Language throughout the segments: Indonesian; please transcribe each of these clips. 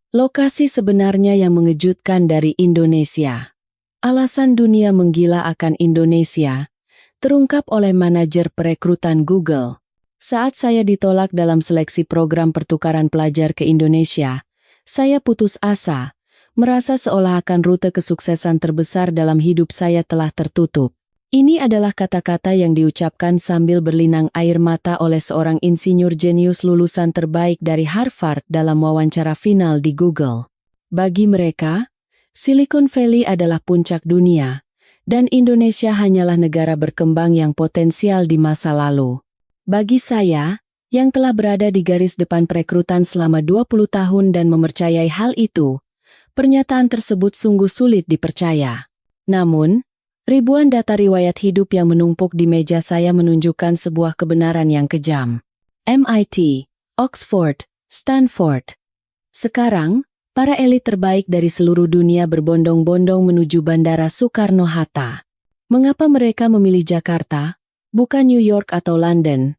Lokasi sebenarnya yang mengejutkan dari Indonesia. Alasan dunia menggila akan Indonesia, terungkap oleh manajer perekrutan Google. Saat saya ditolak dalam seleksi program pertukaran pelajar ke Indonesia, saya putus asa, merasa seolah akan rute kesuksesan terbesar dalam hidup saya telah tertutup. Ini adalah kata-kata yang diucapkan sambil berlinang air mata oleh seorang insinyur jenius lulusan terbaik dari Harvard dalam wawancara final di Google. Bagi mereka, Silicon Valley adalah puncak dunia, dan Indonesia hanyalah negara berkembang yang potensial di masa lalu. Bagi saya, yang telah berada di garis depan perekrutan selama 20 tahun dan mempercayai hal itu, pernyataan tersebut sungguh sulit dipercaya. Namun, ribuan data riwayat hidup yang menumpuk di meja saya menunjukkan sebuah kebenaran yang kejam. MIT, Oxford, Stanford. Sekarang, para elit terbaik dari seluruh dunia berbondong-bondong menuju Bandara Soekarno-Hatta. Mengapa mereka memilih Jakarta, bukan New York atau London?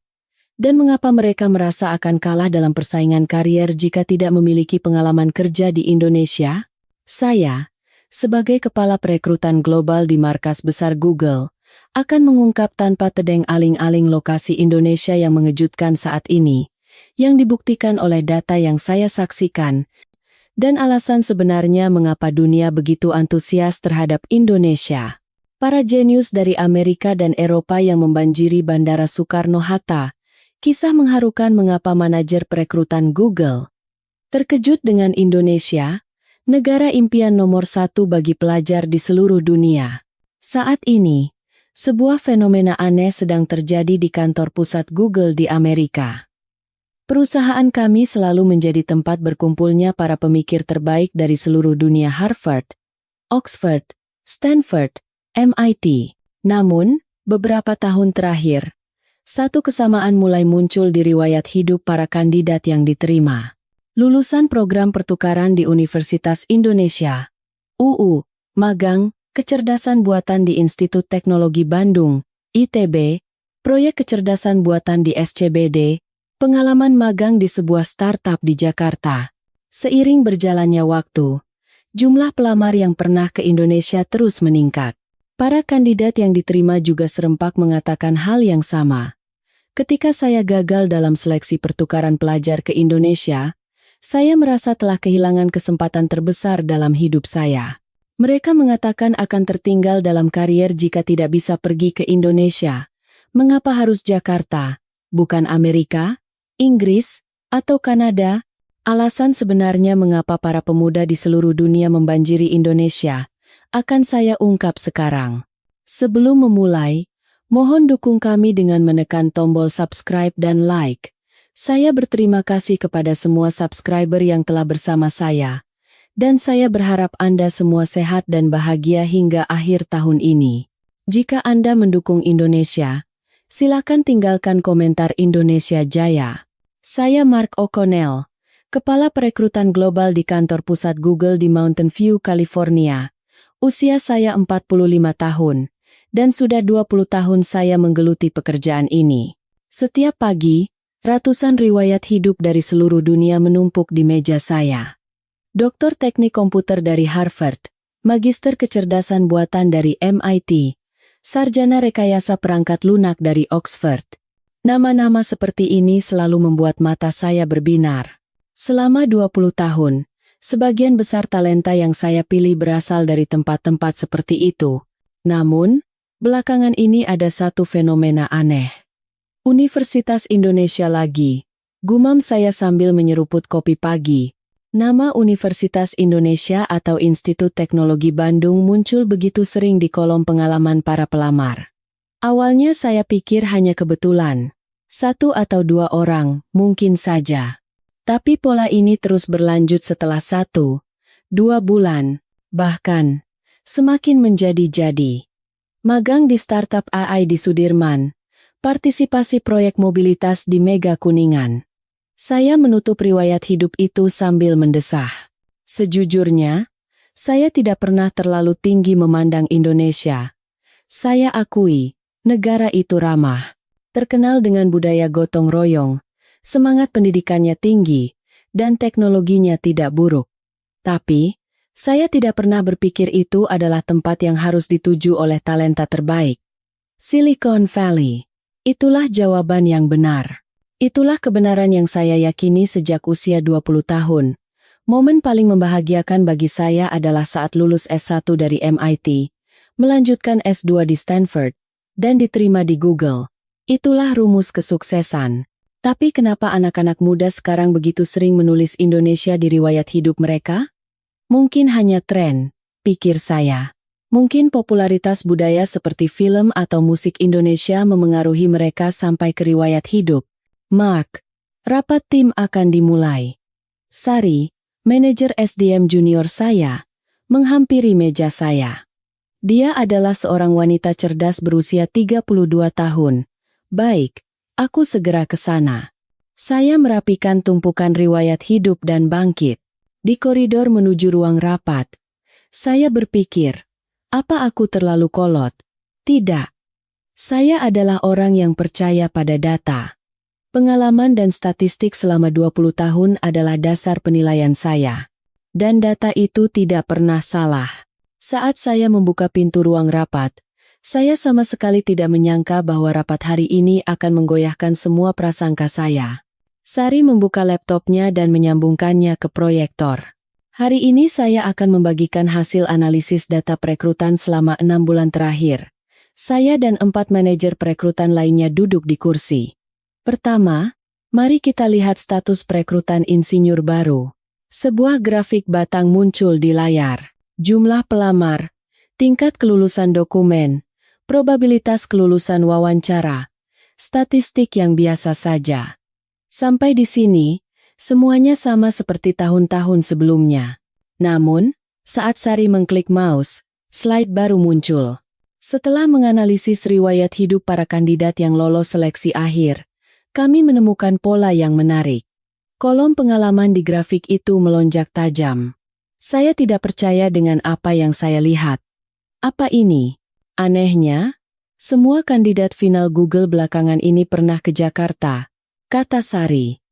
Dan mengapa mereka merasa akan kalah dalam persaingan karier jika tidak memiliki pengalaman kerja di Indonesia? Saya, sebagai kepala perekrutan global di markas besar Google, akan mengungkap tanpa tedeng aling-aling lokasi Indonesia yang mengejutkan saat ini, yang dibuktikan oleh data yang saya saksikan, dan alasan sebenarnya mengapa dunia begitu antusias terhadap Indonesia. Para jenius dari Amerika dan Eropa yang membanjiri Bandara Soekarno-Hatta, kisah mengharukan mengapa manajer perekrutan Google terkejut dengan Indonesia, negara impian nomor 1 bagi pelajar di seluruh dunia. Saat ini, sebuah fenomena aneh sedang terjadi di kantor pusat Google di Amerika. Perusahaan kami selalu menjadi tempat berkumpulnya para pemikir terbaik dari seluruh dunia Harvard, Oxford, Stanford, MIT. Namun, beberapa tahun terakhir, satu kesamaan mulai muncul di riwayat hidup para kandidat yang diterima. Lulusan program pertukaran di Universitas Indonesia, UU, magang, kecerdasan buatan di Institut Teknologi Bandung, ITB, proyek kecerdasan buatan di SCBD, pengalaman magang di sebuah startup di Jakarta. Seiring berjalannya waktu, jumlah pelamar yang pernah ke Indonesia terus meningkat. Para kandidat yang diterima juga serempak mengatakan hal yang sama. Ketika saya gagal dalam seleksi pertukaran pelajar ke Indonesia, saya merasa telah kehilangan kesempatan terbesar dalam hidup saya. Mereka mengatakan akan tertinggal dalam karier jika tidak bisa pergi ke Indonesia. Mengapa harus Jakarta, bukan Amerika, Inggris, atau Kanada? Alasan sebenarnya mengapa para pemuda di seluruh dunia membanjiri Indonesia akan saya ungkap sekarang. Sebelum memulai, mohon dukung kami dengan menekan tombol subscribe dan like. Saya berterima kasih kepada semua subscriber yang telah bersama saya, dan saya berharap Anda semua sehat dan bahagia hingga akhir tahun ini. Jika Anda mendukung Indonesia, silakan tinggalkan komentar Indonesia Jaya. Saya Mark O'Connell, Kepala Perekrutan Global di kantor pusat Google di Mountain View, California. Usia saya 45 tahun, dan sudah 20 tahun saya menggeluti pekerjaan ini. Setiap pagi, ratusan riwayat hidup dari seluruh dunia menumpuk di meja saya. Doktor Teknik Komputer dari Harvard, Magister Kecerdasan Buatan dari MIT, Sarjana Rekayasa Perangkat Lunak dari Oxford. Nama-nama seperti ini selalu membuat mata saya berbinar. Selama 20 tahun, sebagian besar talenta yang saya pilih berasal dari tempat-tempat seperti itu. Namun, belakangan ini ada satu fenomena aneh. Universitas Indonesia lagi, gumam saya sambil menyeruput kopi pagi. Nama Universitas Indonesia atau Institut Teknologi Bandung muncul begitu sering di kolom pengalaman para pelamar. Awalnya saya pikir hanya kebetulan. 1 atau 2 orang, mungkin saja. Tapi pola ini terus berlanjut setelah 1, 2 bulan, bahkan semakin menjadi-jadi. Magang di startup AI di Sudirman. Partisipasi proyek mobilitas di Mega Kuningan. Saya menutup riwayat hidup itu sambil mendesah. Sejujurnya, saya tidak pernah terlalu tinggi memandang Indonesia. Saya akui, negara itu ramah, terkenal dengan budaya gotong royong, semangat pendidikannya tinggi, dan teknologinya tidak buruk. Tapi, saya tidak pernah berpikir itu adalah tempat yang harus dituju oleh talenta terbaik. Silicon Valley. Itulah jawaban yang benar. Itulah kebenaran yang saya yakini sejak usia 20 tahun. Momen paling membahagiakan bagi saya adalah saat lulus S1 dari MIT, melanjutkan S2 di Stanford, dan diterima di Google. Itulah rumus kesuksesan. Tapi kenapa anak-anak muda sekarang begitu sering menulis Indonesia di riwayat hidup mereka? Mungkin hanya tren, pikir saya. Mungkin popularitas budaya seperti film atau musik Indonesia memengaruhi mereka sampai ke riwayat hidup. Mark, rapat tim akan dimulai. Sari, manajer SDM junior saya, menghampiri meja saya. Dia adalah seorang wanita cerdas berusia 32 tahun. Baik. Aku segera ke sana. Saya merapikan tumpukan riwayat hidup dan bangkit. Di koridor menuju ruang rapat. Saya berpikir, apa aku terlalu kolot? Tidak. Saya adalah orang yang percaya pada data. Pengalaman dan statistik selama 20 tahun adalah dasar penilaian saya. Dan data itu tidak pernah salah. Saat saya membuka pintu ruang rapat, saya sama sekali tidak menyangka bahwa rapat hari ini akan menggoyahkan semua prasangka saya. Sari membuka laptopnya dan menyambungkannya ke proyektor. Hari ini saya akan membagikan hasil analisis data perekrutan selama 6 bulan terakhir. Saya dan 4 manajer perekrutan lainnya duduk di kursi. Pertama, mari kita lihat status perekrutan insinyur baru. Sebuah grafik batang muncul di layar. Jumlah pelamar, tingkat kelulusan dokumen, probabilitas kelulusan wawancara, statistik yang biasa saja. Sampai di sini, semuanya sama seperti tahun-tahun sebelumnya. Namun, saat Sari mengklik mouse, slide baru muncul. Setelah menganalisis riwayat hidup para kandidat yang lolos seleksi akhir, kami menemukan pola yang menarik. Kolom pengalaman di grafik itu melonjak tajam. Saya tidak percaya dengan apa yang saya lihat. Apa ini? Anehnya, semua kandidat final Google belakangan ini pernah ke Jakarta, kata Sari.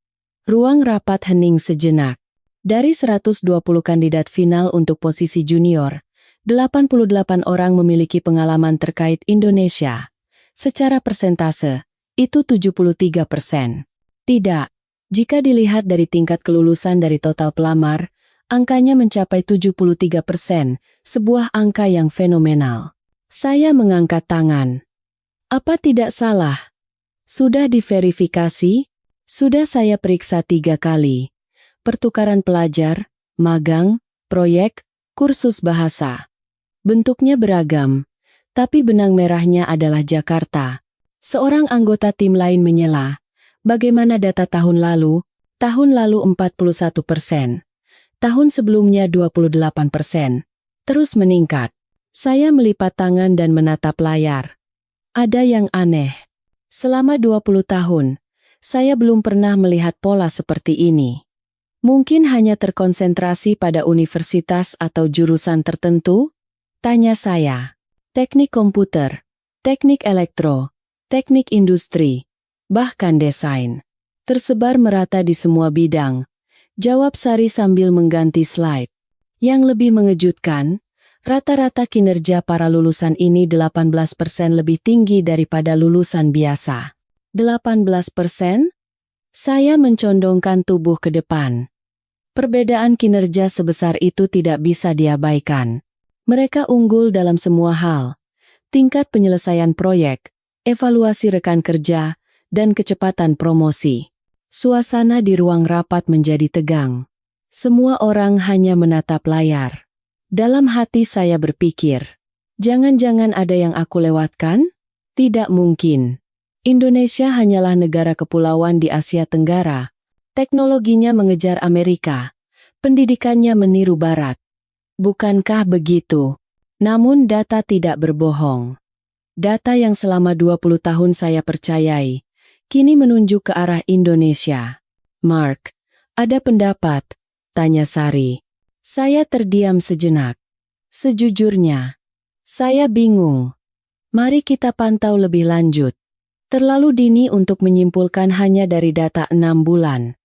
Ruang rapat hening sejenak. Dari 120 kandidat final untuk posisi junior, 88 orang memiliki pengalaman terkait Indonesia. Secara persentase, itu 73%. Tidak, jika dilihat dari tingkat kelulusan dari total pelamar, angkanya mencapai 73%, sebuah angka yang fenomenal. Saya mengangkat tangan. Apa tidak salah? Sudah diverifikasi? Sudah saya periksa 3 kali. Pertukaran pelajar, magang, proyek, kursus bahasa. Bentuknya beragam, tapi benang merahnya adalah Jakarta. Seorang anggota tim lain menyela. Bagaimana data tahun lalu? Tahun lalu 41%. Tahun sebelumnya 28%. Terus meningkat. Saya melipat tangan dan menatap layar. Ada yang aneh. Selama 20 tahun, saya belum pernah melihat pola seperti ini. Mungkin hanya terkonsentrasi pada universitas atau jurusan tertentu? Tanya saya. Teknik komputer, teknik elektro, teknik industri, bahkan desain. Tersebar merata di semua bidang. Jawab Sari sambil mengganti slide. Yang lebih mengejutkan, rata-rata kinerja para lulusan ini 18% lebih tinggi daripada lulusan biasa. 18%? Saya mencondongkan tubuh ke depan. Perbedaan kinerja sebesar itu tidak bisa diabaikan. Mereka unggul dalam semua hal. Tingkat penyelesaian proyek, evaluasi rekan kerja, dan kecepatan promosi. Suasana di ruang rapat menjadi tegang. Semua orang hanya menatap layar. Dalam hati saya berpikir, jangan-jangan ada yang aku lewatkan? Tidak mungkin. Indonesia hanyalah negara kepulauan di Asia Tenggara. Teknologinya mengejar Amerika. Pendidikannya meniru Barat. Bukankah begitu? Namun data tidak berbohong. Data yang selama 20 tahun saya percayai, kini menunjuk ke arah Indonesia. Mark, ada pendapat? Tanya Sari. Saya terdiam sejenak. Sejujurnya, saya bingung. Mari kita pantau lebih lanjut. Terlalu dini untuk menyimpulkan hanya dari data 6 bulan.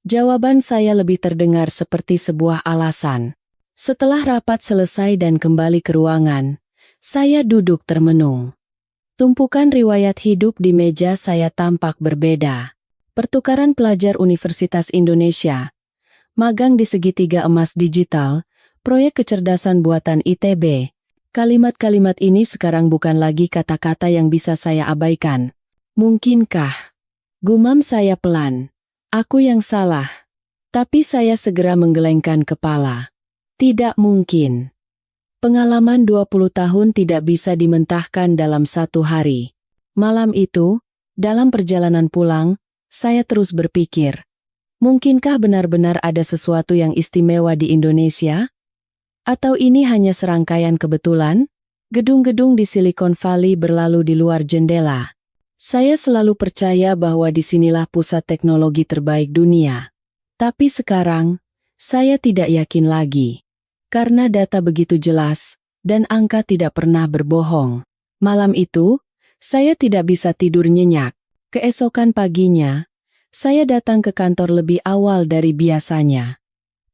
Jawaban saya lebih terdengar seperti sebuah alasan. Setelah rapat selesai dan kembali ke ruangan, saya duduk termenung. Tumpukan riwayat hidup di meja saya tampak berbeda. Pertukaran pelajar Universitas Indonesia, magang di segitiga emas digital, proyek kecerdasan buatan ITB. Kalimat-kalimat ini sekarang bukan lagi kata-kata yang bisa saya abaikan. Mungkinkah? Gumam saya pelan. Aku yang salah. Tapi saya segera menggelengkan kepala. Tidak mungkin. Pengalaman 20 tahun tidak bisa dimentahkan dalam satu hari. Malam itu, dalam perjalanan pulang, saya terus berpikir, mungkinkah benar-benar ada sesuatu yang istimewa di Indonesia? Atau ini hanya serangkaian kebetulan? Gedung-gedung di Silicon Valley berlalu di luar jendela. Saya selalu percaya bahwa disinilah pusat teknologi terbaik dunia. Tapi sekarang, saya tidak yakin lagi. Karena data begitu jelas, dan angka tidak pernah berbohong. Malam itu, saya tidak bisa tidur nyenyak. Keesokan paginya, saya datang ke kantor lebih awal dari biasanya.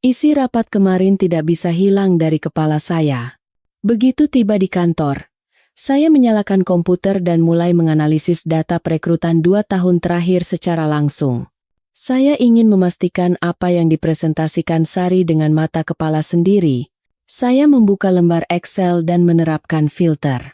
Isi rapat kemarin tidak bisa hilang dari kepala saya. Begitu tiba di kantor, saya menyalakan komputer dan mulai menganalisis data perekrutan 2 tahun terakhir secara langsung. Saya ingin memastikan apa yang dipresentasikan Sari dengan mata kepala sendiri. Saya membuka lembar Excel dan menerapkan filter.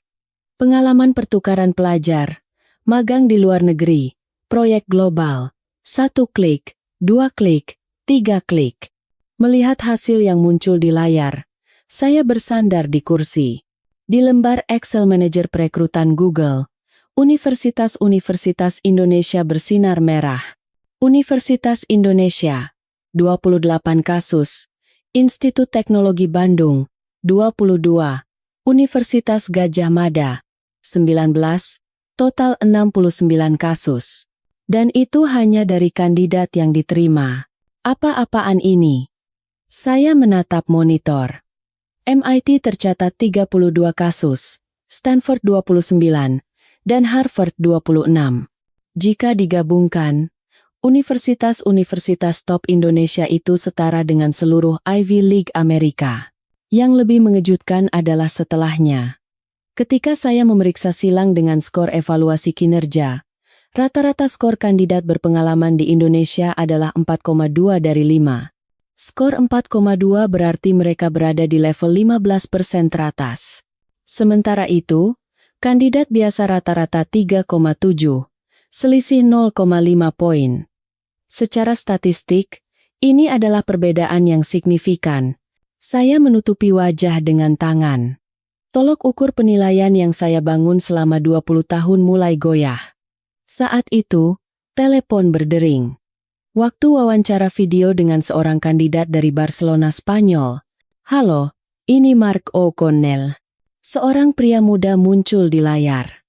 Pengalaman pertukaran pelajar, magang di luar negeri, proyek global, 1 klik, 2 klik, 3 klik. Melihat hasil yang muncul di layar, saya bersandar di kursi. Di lembar Excel Manajer Perekrutan Google, Universitas-Universitas Indonesia bersinar merah. Universitas Indonesia, 28 kasus. Institut Teknologi Bandung, 22. Universitas Gadjah Mada, 19. Total 69 kasus. Dan itu hanya dari kandidat yang diterima. Apa-apaan ini? Saya menatap monitor. MIT tercatat 32 kasus, Stanford 29, dan Harvard 26. Jika digabungkan, universitas-universitas top Indonesia itu setara dengan seluruh Ivy League Amerika. Yang lebih mengejutkan adalah setelahnya. Ketika saya memeriksa silang dengan skor evaluasi kinerja, rata-rata skor kandidat berpengalaman di Indonesia adalah 4,2 dari 5. Skor 4,2 berarti mereka berada di level 15% teratas. Sementara itu, kandidat biasa rata-rata 3,7, selisih 0,5 poin. Secara statistik, ini adalah perbedaan yang signifikan. Saya menutupi wajah dengan tangan. Tolok ukur penilaian yang saya bangun selama 20 tahun mulai goyah. Saat itu, telepon berdering. Waktu wawancara video dengan seorang kandidat dari Barcelona, Spanyol. Halo, ini Mark O'Connell. Seorang pria muda muncul di layar.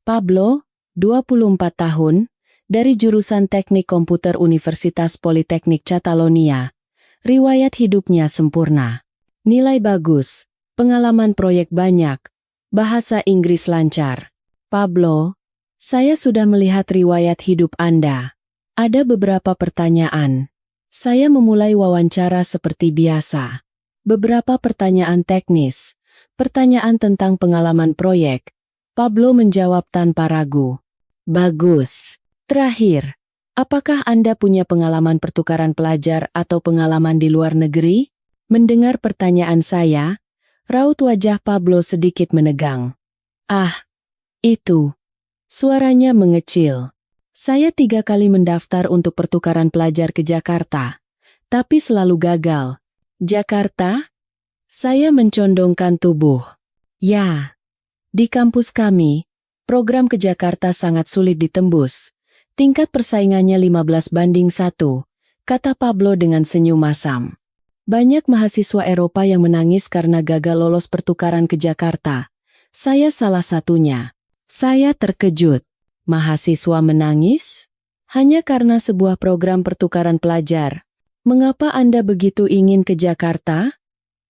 Pablo, 24 tahun, dari jurusan Teknik Komputer Universitas Politeknik Catalonia. Riwayat hidupnya sempurna. Nilai bagus, pengalaman proyek banyak, bahasa Inggris lancar. Pablo, saya sudah melihat riwayat hidup Anda. Ada beberapa pertanyaan. Saya memulai wawancara seperti biasa. Beberapa pertanyaan teknis, pertanyaan tentang pengalaman proyek. Pablo menjawab tanpa ragu. Bagus. Terakhir, apakah Anda punya pengalaman pertukaran pelajar atau pengalaman di luar negeri? Mendengar pertanyaan saya, raut wajah Pablo sedikit menegang. Ah, itu. Suaranya mengecil. Saya 3 kali mendaftar untuk pertukaran pelajar ke Jakarta, tapi selalu gagal. Jakarta? Saya mencondongkan tubuh. Ya, di kampus kami, program ke Jakarta sangat sulit ditembus. Tingkat persaingannya 15-1, kata Pablo dengan senyum masam. Banyak mahasiswa Eropa yang menangis karena gagal lolos pertukaran ke Jakarta. Saya salah satunya. Saya terkejut. Mahasiswa menangis? Hanya karena sebuah program pertukaran pelajar. Mengapa Anda begitu ingin ke Jakarta?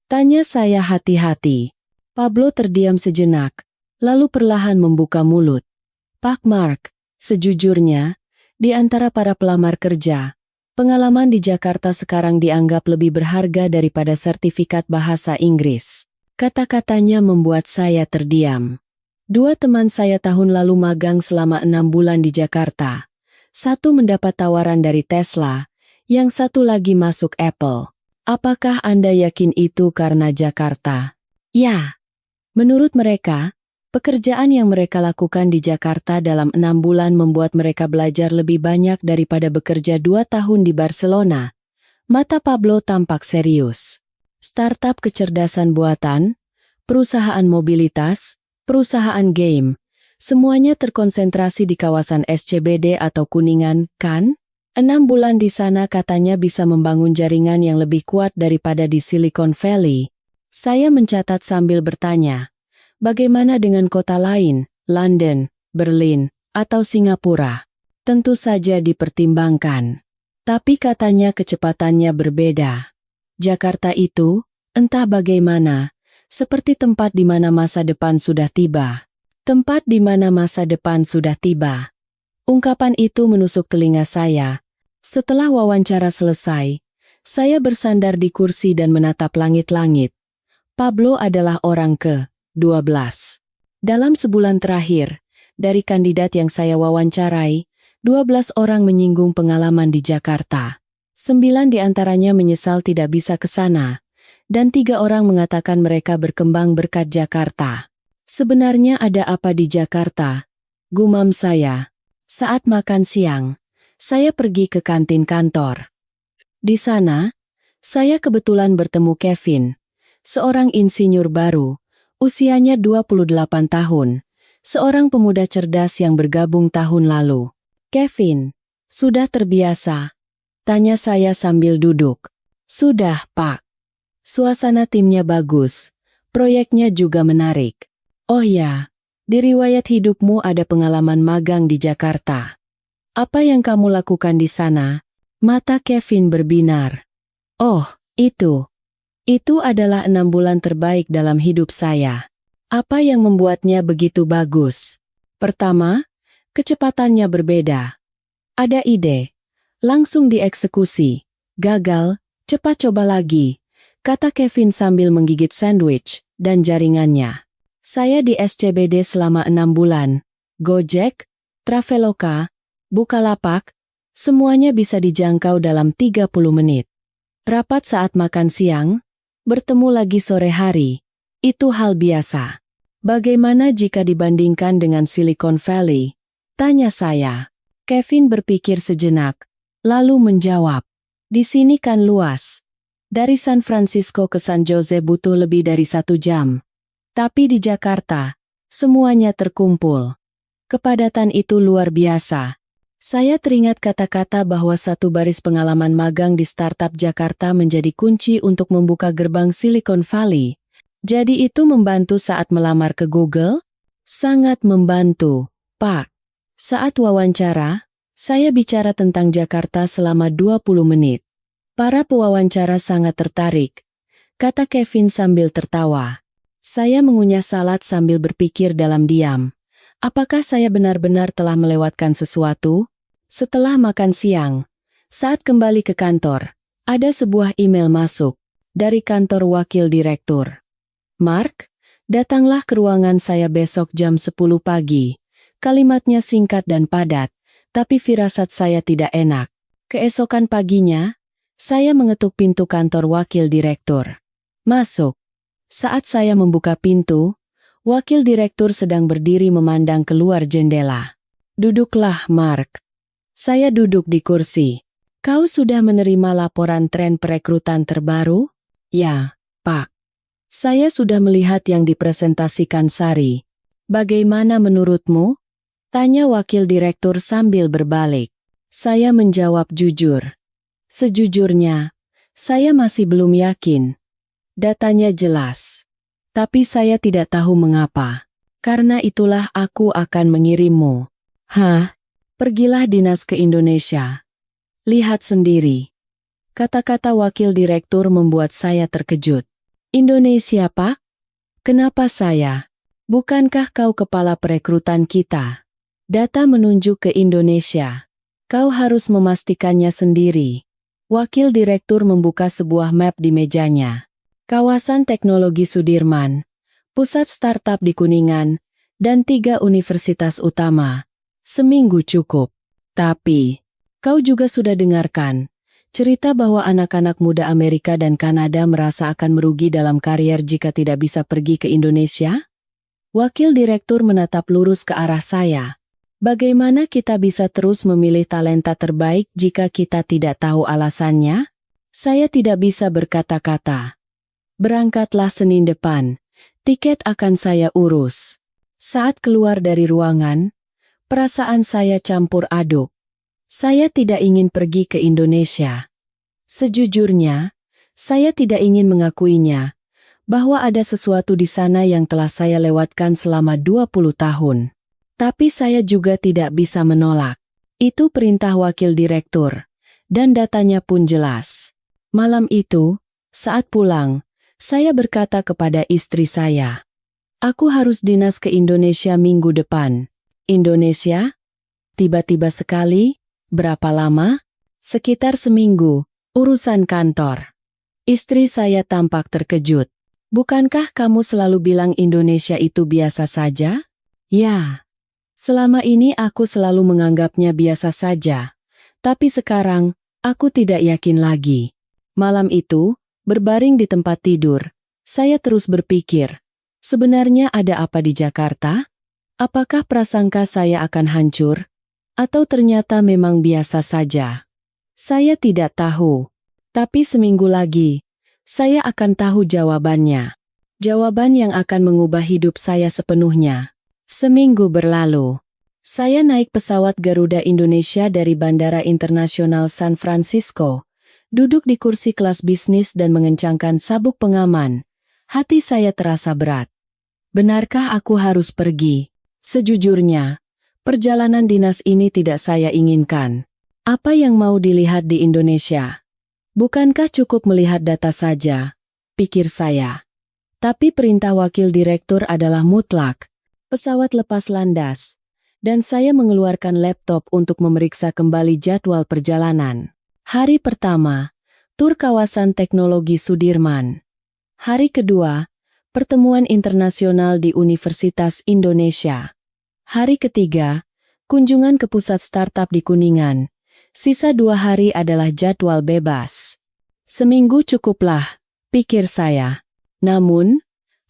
Tanya saya hati-hati. Pablo terdiam sejenak, lalu perlahan membuka mulut. Pak Mark, sejujurnya, di antara para pelamar kerja, Pengalaman di Jakarta sekarang dianggap lebih berharga daripada sertifikat bahasa Inggris. Kata-katanya membuat saya terdiam. Dua teman saya tahun lalu magang selama 6 bulan di Jakarta. Satu mendapat tawaran dari Tesla, yang satu lagi masuk Apple. Apakah Anda yakin itu karena Jakarta? Ya. Menurut mereka, pekerjaan yang mereka lakukan di Jakarta dalam 6 bulan membuat mereka belajar lebih banyak daripada bekerja 2 tahun di Barcelona. Mata Pablo tampak serius. Startup kecerdasan buatan, perusahaan mobilitas, perusahaan game, semuanya terkonsentrasi di kawasan SCBD atau Kuningan, kan? 6 bulan di sana katanya bisa membangun jaringan yang lebih kuat daripada di Silicon Valley. Saya mencatat sambil bertanya, bagaimana dengan kota lain, London, Berlin, atau Singapura? Tentu saja dipertimbangkan. Tapi katanya kecepatannya berbeda. Jakarta itu, entah bagaimana, seperti tempat di mana masa depan sudah tiba. Tempat di mana masa depan sudah tiba. Ungkapan itu menusuk telinga saya. Setelah wawancara selesai, saya bersandar di kursi dan menatap langit-langit. Pablo adalah orang ke-12. Dalam sebulan terakhir, dari kandidat yang saya wawancarai, 12 orang menyinggung pengalaman di Jakarta. 9 di antaranya menyesal tidak bisa ke sana, dan 3 orang mengatakan mereka berkembang berkat Jakarta. Sebenarnya ada apa di Jakarta? Gumam saya. Saat makan siang, saya pergi ke kantin kantor. Di sana, saya kebetulan bertemu Kevin, seorang insinyur baru, usianya 28 tahun, seorang pemuda cerdas yang bergabung tahun lalu. Kevin, sudah terbiasa? Tanya saya sambil duduk. Sudah, Pak. Suasana timnya bagus, proyeknya juga menarik. Oh ya, di riwayat hidupmu ada pengalaman magang di Jakarta. Apa yang kamu lakukan di sana? Mata Kevin berbinar. Oh, itu. Itu adalah 6 bulan terbaik dalam hidup saya. Apa yang membuatnya begitu bagus? Pertama, kecepatannya berbeda. Ada ide, langsung dieksekusi. Gagal, cepat coba lagi, kata Kevin sambil menggigit sandwich dan jaringannya. Saya di SCBD selama 6 bulan. Gojek, Traveloka, Bukalapak, semuanya bisa dijangkau dalam 30 menit. Rapat saat makan siang, bertemu lagi sore hari. Itu hal biasa. Bagaimana jika dibandingkan dengan Silicon Valley? Tanya saya. Kevin berpikir sejenak, lalu menjawab. Di sini kan luas. Dari San Francisco ke San Jose butuh lebih dari 1 jam. Tapi di Jakarta, semuanya terkumpul. Kepadatan itu luar biasa. Saya teringat kata-kata bahwa satu baris pengalaman magang di startup Jakarta menjadi kunci untuk membuka gerbang Silicon Valley. Jadi itu membantu saat melamar ke Google? Sangat membantu, Pak. Saat wawancara, saya bicara tentang Jakarta selama 20 menit. Para pewawancara sangat tertarik, kata Kevin sambil tertawa. Saya mengunyah salad sambil berpikir dalam diam. Apakah saya benar-benar telah melewatkan sesuatu? Setelah makan siang, saat kembali ke kantor, ada sebuah email masuk dari kantor wakil direktur. Mark, datanglah ke ruangan saya besok jam 10 pagi. Kalimatnya singkat dan padat, tapi firasat saya tidak enak. Keesokan paginya, saya mengetuk pintu kantor wakil direktur. Masuk. Saat saya membuka pintu, wakil direktur sedang berdiri memandang keluar jendela. Duduklah, Mark. Saya duduk di kursi. Kau sudah menerima laporan tren perekrutan terbaru? Ya, Pak. Saya sudah melihat yang dipresentasikan Sari. Bagaimana menurutmu? Tanya wakil direktur sambil berbalik. Saya menjawab jujur. Sejujurnya, saya masih belum yakin. Datanya jelas. Tapi saya tidak tahu mengapa. Karena itulah aku akan mengirimmu. Hah? Pergilah dinas ke Indonesia. Lihat sendiri. Kata-kata wakil direktur membuat saya terkejut. Indonesia, Pak? Kenapa saya? Bukankah kau kepala perekrutan kita? Data menunjuk ke Indonesia. Kau harus memastikannya sendiri. Wakil direktur membuka sebuah map di mejanya. Kawasan teknologi Sudirman, pusat startup di Kuningan, dan 3 universitas utama. Seminggu cukup. Tapi, kau juga sudah dengarkan cerita bahwa anak-anak muda Amerika dan Kanada merasa akan merugi dalam karier jika tidak bisa pergi ke Indonesia? Wakil direktur menatap lurus ke arah saya. Bagaimana kita bisa terus memilih talenta terbaik jika kita tidak tahu alasannya? Saya tidak bisa berkata-kata. Berangkatlah Senin depan. Tiket akan saya urus. Saat keluar dari ruangan, perasaan saya campur aduk. Saya tidak ingin pergi ke Indonesia. Sejujurnya, saya tidak ingin mengakuinya, bahwa ada sesuatu di sana yang telah saya lewatkan selama 20 tahun. Tapi saya juga tidak bisa menolak. Itu perintah wakil direktur, dan datanya pun jelas. Malam itu, saat pulang, saya berkata kepada istri saya, aku harus dinas ke Indonesia minggu depan. Indonesia? Tiba-tiba sekali, berapa lama? Sekitar seminggu, urusan kantor. Istri saya tampak terkejut. Bukankah kamu selalu bilang Indonesia itu biasa saja? Ya. Selama ini aku selalu menganggapnya biasa saja. Tapi sekarang, aku tidak yakin lagi. Malam itu, berbaring di tempat tidur, saya terus berpikir, sebenarnya ada apa di Jakarta? Apakah prasangka saya akan hancur? Atau ternyata memang biasa saja? Saya tidak tahu. Tapi seminggu lagi, saya akan tahu jawabannya. Jawaban yang akan mengubah hidup saya sepenuhnya. Seminggu berlalu. Saya naik pesawat Garuda Indonesia dari Bandara Internasional San Francisco. Duduk di kursi kelas bisnis dan mengencangkan sabuk pengaman. Hati saya terasa berat. Benarkah aku harus pergi? Sejujurnya, perjalanan dinas ini tidak saya inginkan. Apa yang mau dilihat di Indonesia? Bukankah cukup melihat data saja? Pikir saya. Tapi perintah wakil direktur adalah mutlak. Pesawat lepas landas, dan saya mengeluarkan laptop untuk memeriksa kembali jadwal perjalanan. Hari pertama, tur kawasan teknologi Sudirman. Hari kedua, pertemuan internasional di Universitas Indonesia. Hari ketiga, kunjungan ke pusat startup di Kuningan. Sisa 2 hari adalah jadwal bebas. Seminggu cukuplah, pikir saya. Namun,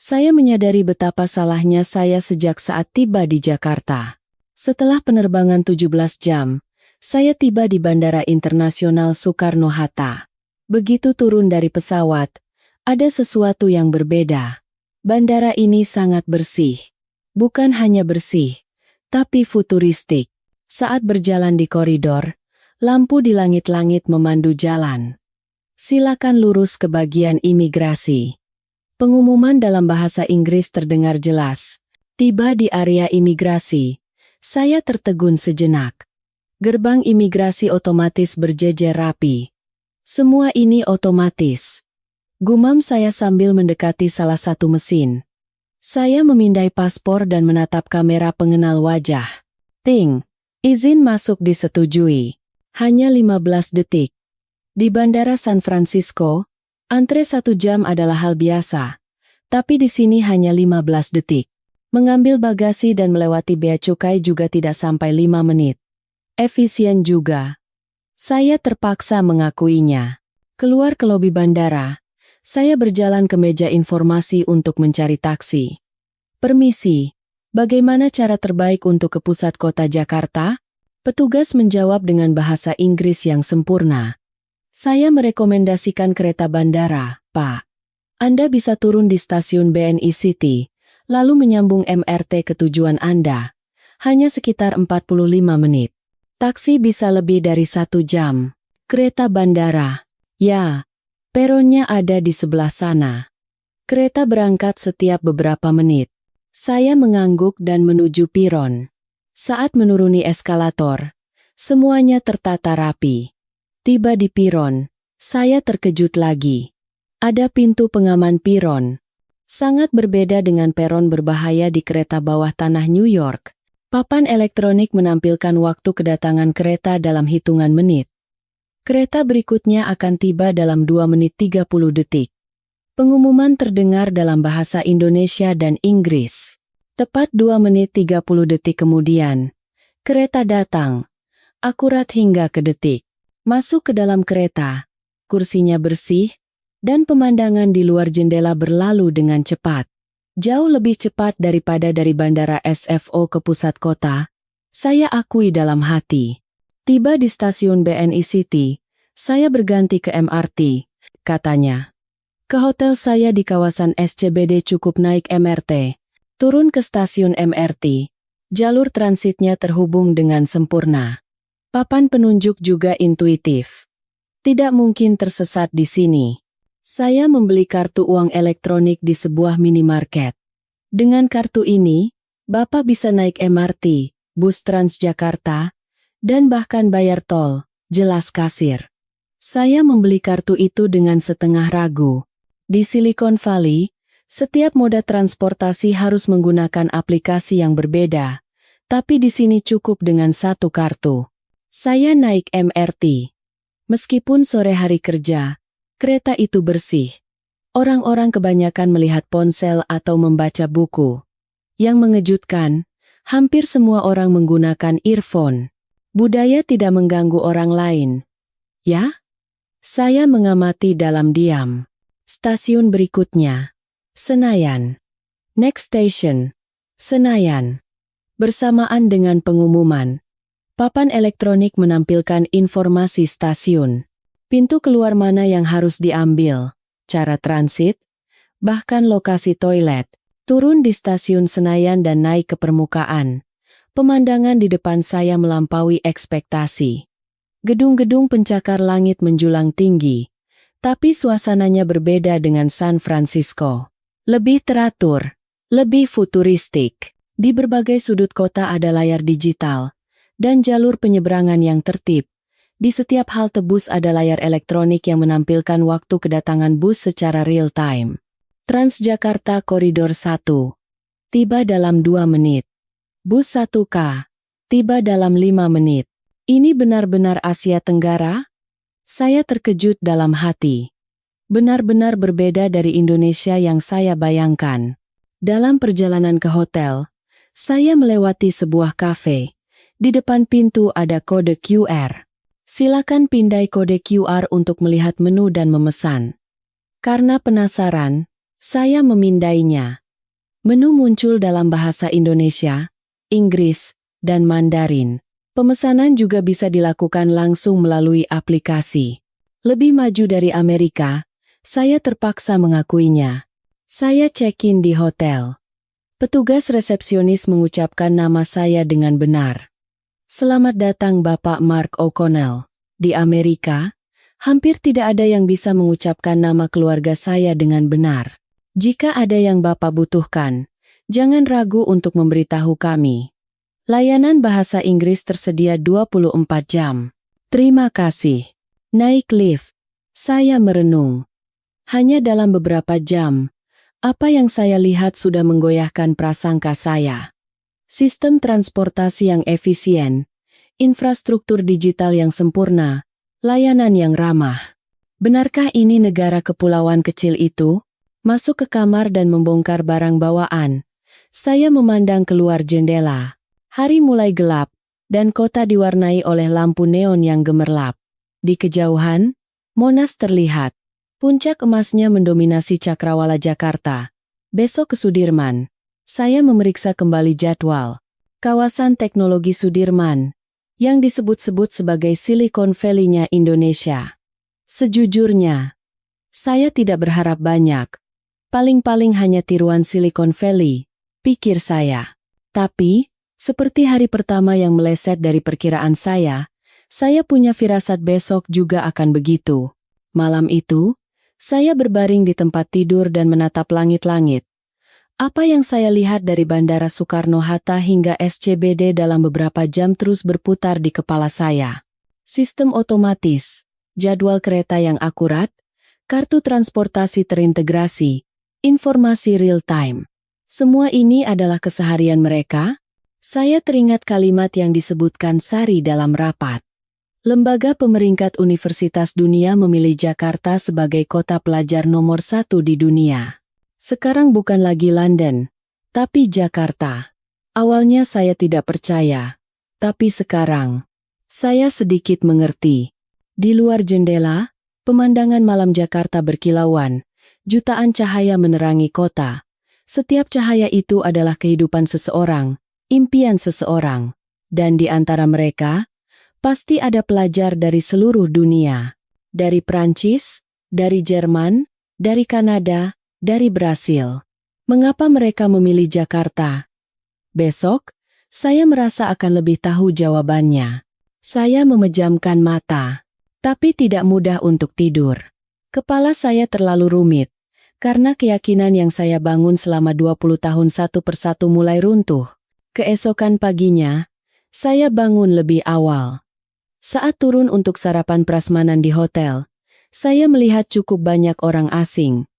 saya menyadari betapa salahnya saya sejak saat tiba di Jakarta. Setelah penerbangan 17 jam, saya tiba di Bandara Internasional Soekarno-Hatta. Begitu turun dari pesawat, ada sesuatu yang berbeda. Bandara ini sangat bersih. Bukan hanya bersih, tapi futuristik. Saat berjalan di koridor, lampu di langit-langit memandu jalan. Silakan lurus ke bagian imigrasi. Pengumuman dalam bahasa Inggris terdengar jelas. Tiba di area imigrasi. Saya tertegun sejenak. Gerbang imigrasi otomatis berjejer rapi. Semua ini otomatis. Gumam saya sambil mendekati salah satu mesin. Saya memindai paspor dan menatap kamera pengenal wajah. Ting, izin masuk disetujui. Hanya 15 detik. Di Bandara San Francisco, antre 1 jam adalah hal biasa. Tapi di sini hanya 15 detik. Mengambil bagasi dan melewati bea cukai juga tidak sampai 5 menit. Efisien juga. Saya terpaksa mengakuinya. Keluar ke lobi bandara, saya berjalan ke meja informasi untuk mencari taksi. Permisi, bagaimana cara terbaik untuk ke pusat kota Jakarta? Petugas menjawab dengan bahasa Inggris yang sempurna. Saya merekomendasikan kereta bandara, Pak. Anda bisa turun di stasiun BNI City, lalu menyambung MRT ke tujuan Anda. Hanya sekitar 45 menit. Taksi bisa lebih dari 1 jam. Kereta bandara. Ya, peronnya ada di sebelah sana. Kereta berangkat setiap beberapa menit. Saya mengangguk dan menuju peron. Saat menuruni eskalator, semuanya tertata rapi. Tiba di peron, saya terkejut lagi. Ada pintu pengaman peron. Sangat berbeda dengan peron berbahaya di kereta bawah tanah New York. Papan elektronik menampilkan waktu kedatangan kereta dalam hitungan menit. Kereta berikutnya akan tiba dalam 2 menit 30 detik. Pengumuman terdengar dalam bahasa Indonesia dan Inggris. Tepat 2 menit 30 detik kemudian, kereta datang, akurat hingga ke detik. Masuk ke dalam kereta, kursinya bersih, dan pemandangan di luar jendela berlalu dengan cepat. Jauh lebih cepat daripada dari bandara SFO ke pusat kota, saya akui dalam hati. Tiba di stasiun BNI City, saya berganti ke MRT, katanya. Ke hotel saya di kawasan SCBD cukup naik MRT. Turun ke stasiun MRT, jalur transitnya terhubung dengan sempurna. Papan penunjuk juga intuitif. Tidak mungkin tersesat di sini. Saya membeli kartu uang elektronik di sebuah minimarket. Dengan kartu ini, Bapak bisa naik MRT, bus Transjakarta, dan bahkan bayar tol, jelas kasir. Saya membeli kartu itu dengan setengah ragu. Di Silicon Valley, setiap moda transportasi harus menggunakan aplikasi yang berbeda, tapi di sini cukup dengan satu kartu. Saya naik MRT. Meskipun sore hari kerja, kereta itu bersih. Orang-orang kebanyakan melihat ponsel atau membaca buku. Yang mengejutkan, hampir semua orang menggunakan earphone. Budaya tidak mengganggu orang lain. Ya? Saya mengamati dalam diam. Stasiun berikutnya. Senayan. Next station, Senayan. Bersamaan dengan pengumuman, papan elektronik menampilkan informasi stasiun, pintu keluar mana yang harus diambil, cara transit, bahkan lokasi toilet. Turun di stasiun Senayan dan naik ke permukaan. Pemandangan di depan saya melampaui ekspektasi. Gedung-gedung pencakar langit menjulang tinggi, tapi suasananya berbeda dengan San Francisco. Lebih teratur, lebih futuristik. Di berbagai sudut kota ada layar digital, dan jalur penyeberangan yang tertib. Di setiap halte bus ada layar elektronik yang menampilkan waktu kedatangan bus secara real-time. Transjakarta Koridor 1. Tiba dalam 2 menit. Bus 1K. Tiba dalam 5 menit. Ini benar-benar Asia Tenggara? Saya terkejut dalam hati. Benar-benar berbeda dari Indonesia yang saya bayangkan. Dalam perjalanan ke hotel, saya melewati sebuah kafe. Di depan pintu ada kode QR. Silakan pindai kode QR untuk melihat menu dan memesan. Karena penasaran, saya memindainya. Menu muncul dalam bahasa Indonesia, Inggris, dan Mandarin. Pemesanan juga bisa dilakukan langsung melalui aplikasi. Lebih maju dari Amerika, saya terpaksa mengakuinya. Saya check-in di hotel. Petugas resepsionis mengucapkan nama saya dengan benar. Selamat datang Bapak Mark O'Connell. Di Amerika, hampir tidak ada yang bisa mengucapkan nama keluarga saya dengan benar. Jika ada yang Bapak butuhkan, jangan ragu untuk memberitahu kami. Layanan bahasa Inggris tersedia 24 jam. Terima kasih. Naik lift. Saya merenung. Hanya dalam beberapa jam, apa yang saya lihat sudah menggoyahkan prasangka saya. Sistem transportasi yang efisien, infrastruktur digital yang sempurna, layanan yang ramah. Benarkah ini negara kepulauan kecil itu? Masuk ke kamar dan membongkar barang bawaan. Saya memandang keluar jendela. Hari mulai gelap, dan kota diwarnai oleh lampu neon yang gemerlap. Di kejauhan, Monas terlihat. Puncak emasnya mendominasi Cakrawala Jakarta. Besok ke Sudirman. Saya memeriksa kembali jadwal. Kawasan teknologi Sudirman, yang disebut-sebut sebagai Silicon Valley-nya Indonesia. Sejujurnya, saya tidak berharap banyak. Paling-paling hanya tiruan Silicon Valley, pikir saya. Tapi, seperti hari pertama yang meleset dari perkiraan saya punya firasat besok juga akan begitu. Malam itu, saya berbaring di tempat tidur dan menatap langit-langit. Apa yang saya lihat dari Bandara Soekarno-Hatta hingga SCBD dalam beberapa jam terus berputar di kepala saya. Sistem otomatis, jadwal kereta yang akurat, kartu transportasi terintegrasi, informasi real-time. Semua ini adalah keseharian mereka? Saya teringat kalimat yang disebutkan Sari dalam rapat. Lembaga pemeringkat Universitas Dunia memilih Jakarta sebagai kota pelajar nomor 1 di dunia. Sekarang bukan lagi London, tapi Jakarta. Awalnya saya tidak percaya, tapi sekarang saya sedikit mengerti. Di luar jendela, pemandangan malam Jakarta berkilauan, jutaan cahaya menerangi kota. Setiap cahaya itu adalah kehidupan seseorang, impian seseorang, dan di antara mereka, pasti ada pelajar dari seluruh dunia. Dari Prancis, dari Jerman, dari Kanada, dari Brasil. Mengapa mereka memilih Jakarta? Besok, saya merasa akan lebih tahu jawabannya. Saya memejamkan mata, tapi tidak mudah untuk tidur. Kepala saya terlalu rumit, karena keyakinan yang saya bangun selama 20 tahun satu persatu mulai runtuh. Keesokan paginya, saya bangun lebih awal. Saat turun untuk sarapan prasmanan di hotel, saya melihat cukup banyak orang asing.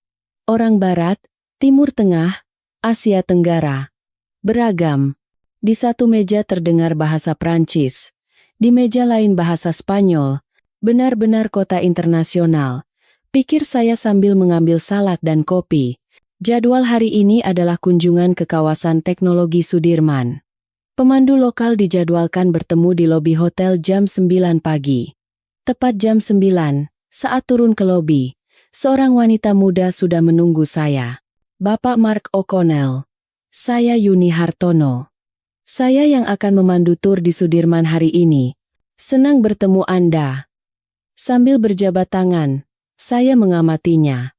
Orang Barat, Timur Tengah, Asia Tenggara. Beragam. Di satu meja terdengar bahasa Prancis, di meja lain bahasa Spanyol. Benar-benar kota internasional, pikir saya sambil mengambil salad dan kopi. Jadwal hari ini adalah kunjungan ke kawasan teknologi Sudirman. Pemandu lokal dijadwalkan bertemu di lobi hotel jam 9 pagi. Tepat jam 9, saat turun ke lobi, seorang wanita muda sudah menunggu saya. Bapak Mark O'Connell. Saya Yuni Hartono. Saya yang akan memandu tur di Sudirman hari ini. Senang bertemu Anda. Sambil berjabat tangan, saya mengamatinya.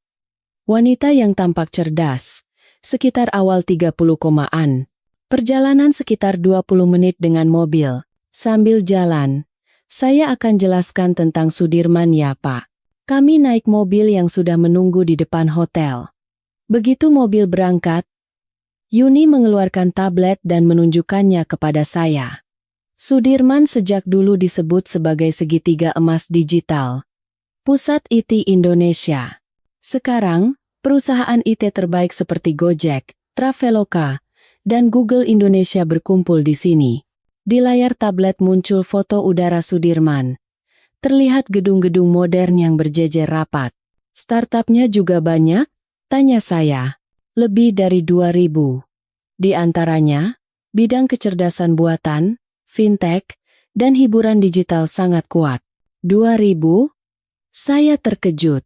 Wanita yang tampak cerdas, sekitar awal 30-an. Perjalanan sekitar 20 menit dengan mobil. Sambil jalan, saya akan jelaskan tentang Sudirman ya Pak. Kami naik mobil yang sudah menunggu di depan hotel. Begitu mobil berangkat, Yuni mengeluarkan tablet dan menunjukkannya kepada saya. Sudirman sejak dulu disebut sebagai segitiga emas digital. Pusat IT Indonesia. Sekarang, perusahaan IT terbaik seperti Gojek, Traveloka, dan Google Indonesia berkumpul di sini. Di layar tablet muncul foto udara Sudirman. Terlihat gedung-gedung modern yang berjejer rapat. Startupnya juga banyak? Tanya saya. Lebih dari 2.000. Di antaranya, bidang kecerdasan buatan, fintech, dan hiburan digital sangat kuat. 2.000? Saya terkejut.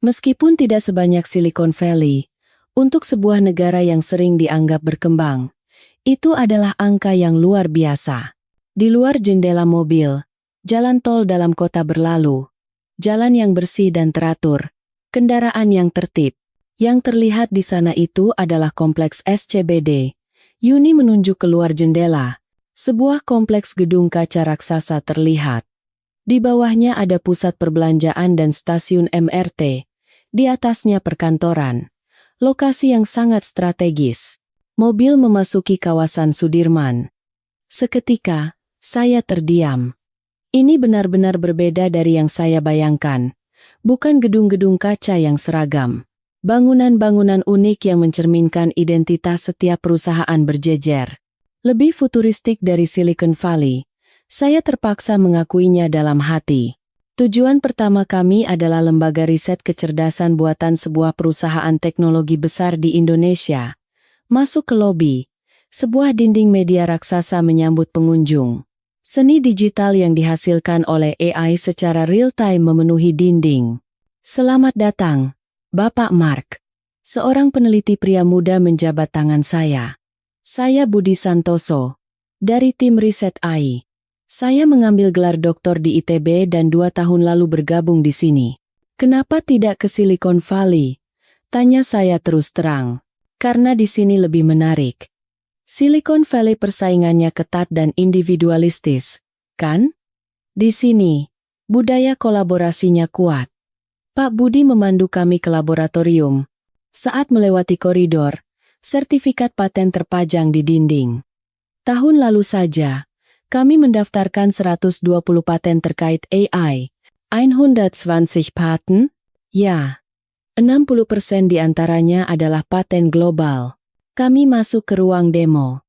Meskipun tidak sebanyak Silicon Valley, untuk sebuah negara yang sering dianggap berkembang, itu adalah angka yang luar biasa. Di luar jendela mobil, jalan tol dalam kota berlalu, jalan yang bersih dan teratur, kendaraan yang tertib. Yang terlihat di sana itu adalah kompleks SCBD. Yuni menunjuk keluar jendela. Sebuah kompleks gedung kaca raksasa terlihat. Di bawahnya ada pusat perbelanjaan dan stasiun MRT. Di atasnya perkantoran. Lokasi yang sangat strategis. Mobil memasuki kawasan Sudirman. Seketika, saya terdiam. Ini benar-benar berbeda dari yang saya bayangkan. Bukan gedung-gedung kaca yang seragam. Bangunan-bangunan unik yang mencerminkan identitas setiap perusahaan berjejer. Lebih futuristik dari Silicon Valley. Saya terpaksa mengakuinya dalam hati. Tujuan pertama kami adalah lembaga riset kecerdasan buatan sebuah perusahaan teknologi besar di Indonesia. Masuk ke lobi. Sebuah dinding media raksasa menyambut pengunjung. Seni digital yang dihasilkan oleh AI secara real-time memenuhi dinding. Selamat datang, Bapak Mark. Seorang peneliti pria muda menjabat tangan saya. Saya Budi Santoso, dari tim riset AI. Saya mengambil gelar doktor di ITB dan 2 tahun lalu bergabung di sini. Kenapa tidak ke Silicon Valley? Tanya saya terus terang. Karena di sini lebih menarik. Silicon Valley persaingannya ketat dan individualistis, kan? Di sini, budaya kolaborasinya kuat. Pak Budi memandu kami ke laboratorium. Saat melewati koridor, sertifikat paten terpajang di dinding. Tahun lalu saja, kami mendaftarkan 120 paten terkait AI. 120 Paten? Ya. 60% di antaranya adalah paten global. Kami masuk ke ruang demo.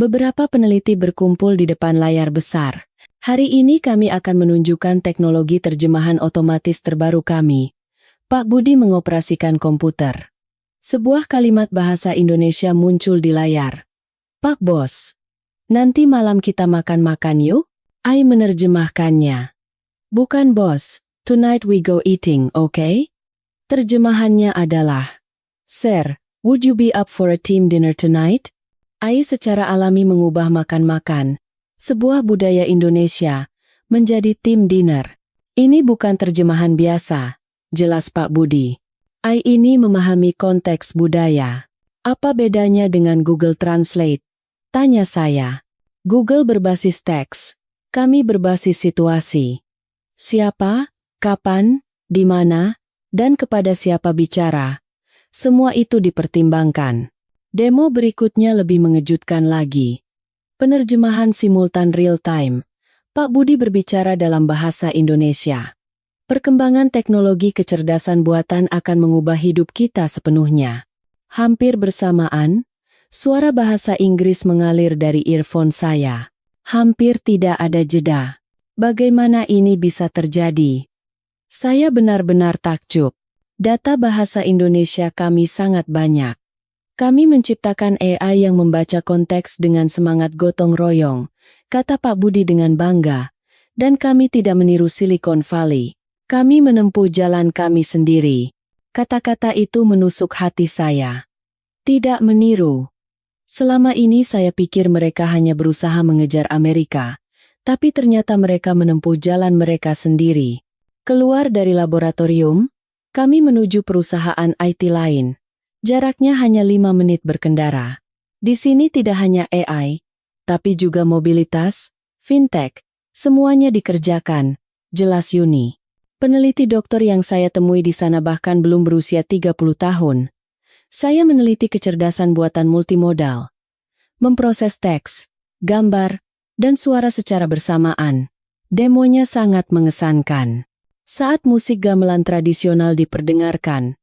Beberapa peneliti berkumpul di depan layar besar. Hari ini kami akan menunjukkan teknologi terjemahan otomatis terbaru kami. Pak Budi mengoperasikan komputer. Sebuah kalimat bahasa Indonesia muncul di layar. Pak Bos, nanti malam kita makan-makan yuk? Ai menerjemahkannya. Bukan bos, tonight we go eating, okay? Terjemahannya adalah, Sir, would you be up for a team dinner tonight? Ai secara alami mengubah makan-makan, sebuah budaya Indonesia, menjadi tim dinner. Ini bukan terjemahan biasa, jelas Pak Budi. Ai ini memahami konteks budaya. Apa bedanya dengan Google Translate? Tanya saya. Google berbasis teks. Kami berbasis situasi. Siapa, kapan, di mana, dan kepada siapa bicara. Semua itu dipertimbangkan. Demo berikutnya lebih mengejutkan lagi. Penerjemahan simultan real-time. Pak Budi berbicara dalam bahasa Indonesia. Perkembangan teknologi kecerdasan buatan akan mengubah hidup kita sepenuhnya. Hampir bersamaan, suara bahasa Inggris mengalir dari earphone saya. Hampir tidak ada jeda. Bagaimana ini bisa terjadi? Saya benar-benar takjub. Data bahasa Indonesia kami sangat banyak. Kami menciptakan AI yang membaca konteks dengan semangat gotong royong, kata Pak Budi dengan bangga. Dan kami tidak meniru Silicon Valley. Kami menempuh jalan kami sendiri. Kata-kata itu menusuk hati saya. Tidak meniru. Selama ini saya pikir mereka hanya berusaha mengejar Amerika, tapi ternyata mereka menempuh jalan mereka sendiri. Keluar dari laboratorium, kami menuju perusahaan IT lain. Jaraknya hanya 5 menit berkendara. Di sini tidak hanya AI, tapi juga mobilitas, fintech, semuanya dikerjakan, jelas Yuni. Peneliti dokter yang saya temui di sana bahkan belum berusia 30 tahun. Saya meneliti kecerdasan buatan multimodal, memproses teks, gambar, dan suara secara bersamaan. Demonya sangat mengesankan. Saat musik gamelan tradisional diperdengarkan,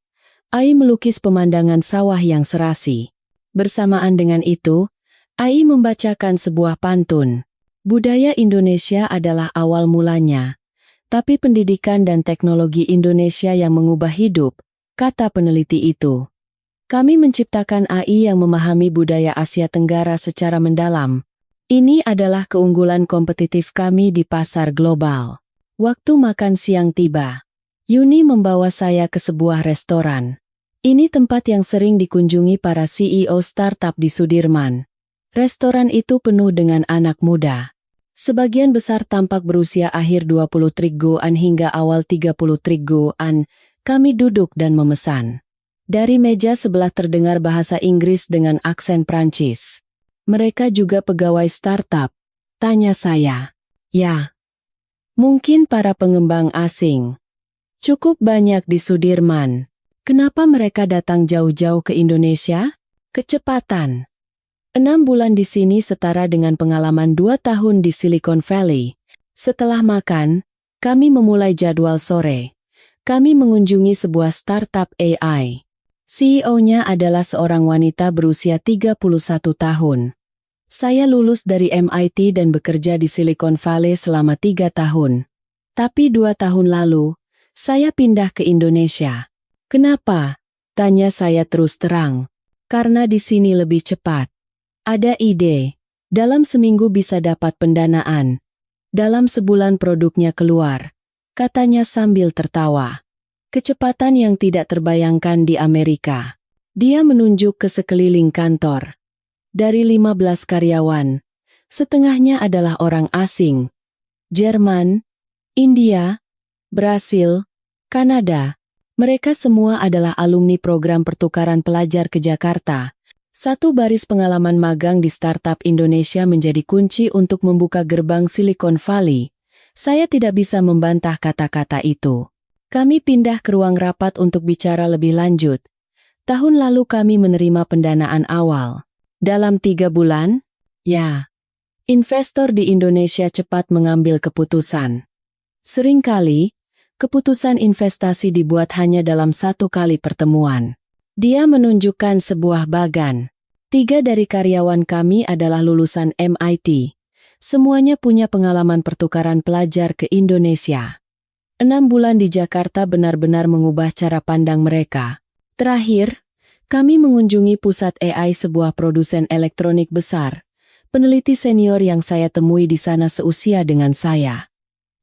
Ai melukis pemandangan sawah yang serasi. Bersamaan dengan itu, Ai membacakan sebuah pantun. Budaya Indonesia adalah awal mulanya, tapi pendidikan dan teknologi Indonesia yang mengubah hidup, kata peneliti itu. Kami menciptakan AI yang memahami budaya Asia Tenggara secara mendalam. Ini adalah keunggulan kompetitif kami di pasar global. Waktu makan siang tiba. Yuni membawa saya ke sebuah restoran. Ini tempat yang sering dikunjungi para CEO startup di Sudirman. Restoran itu penuh dengan anak muda. Sebagian besar tampak berusia akhir 20 trigoan hingga awal 30 trigoan. Kami duduk dan memesan. Dari meja sebelah terdengar bahasa Inggris dengan aksen Prancis. Mereka juga pegawai startup, tanya saya. Ya, mungkin para pengembang asing. Cukup banyak di Sudirman. Kenapa mereka datang jauh-jauh ke Indonesia? Kecepatan. 6 bulan di sini setara dengan pengalaman 2 tahun di Silicon Valley. Setelah makan, kami memulai jadwal sore. Kami mengunjungi sebuah startup AI. CEO-nya adalah seorang wanita berusia 31 tahun. Saya lulus dari MIT dan bekerja di Silicon Valley selama 3 tahun. Tapi 2 tahun lalu, saya pindah ke Indonesia. Kenapa? Tanya saya terus terang. Karena di sini lebih cepat. Ada ide. Dalam seminggu bisa dapat pendanaan. Dalam sebulan produknya keluar. Katanya sambil tertawa. Kecepatan yang tidak terbayangkan di Amerika. Dia menunjuk ke sekeliling kantor. Dari 15 karyawan, setengahnya adalah orang asing. Jerman, India, Brasil, Kanada. Mereka semua adalah alumni program pertukaran pelajar ke Jakarta. Satu baris pengalaman magang di startup Indonesia menjadi kunci untuk membuka gerbang Silicon Valley. Saya tidak bisa membantah kata-kata itu. Kami pindah ke ruang rapat untuk bicara lebih lanjut. Tahun lalu kami menerima pendanaan awal. Dalam 3 bulan? Ya. Investor di Indonesia cepat mengambil keputusan. Seringkali, keputusan investasi dibuat hanya dalam 1 kali pertemuan. Dia menunjukkan sebuah bagan. 3 dari karyawan kami adalah lulusan MIT. Semuanya punya pengalaman pertukaran pelajar ke Indonesia. 6 bulan di Jakarta benar-benar mengubah cara pandang mereka. Terakhir, kami mengunjungi pusat AI sebuah produsen elektronik besar. Peneliti senior yang saya temui di sana seusia dengan saya.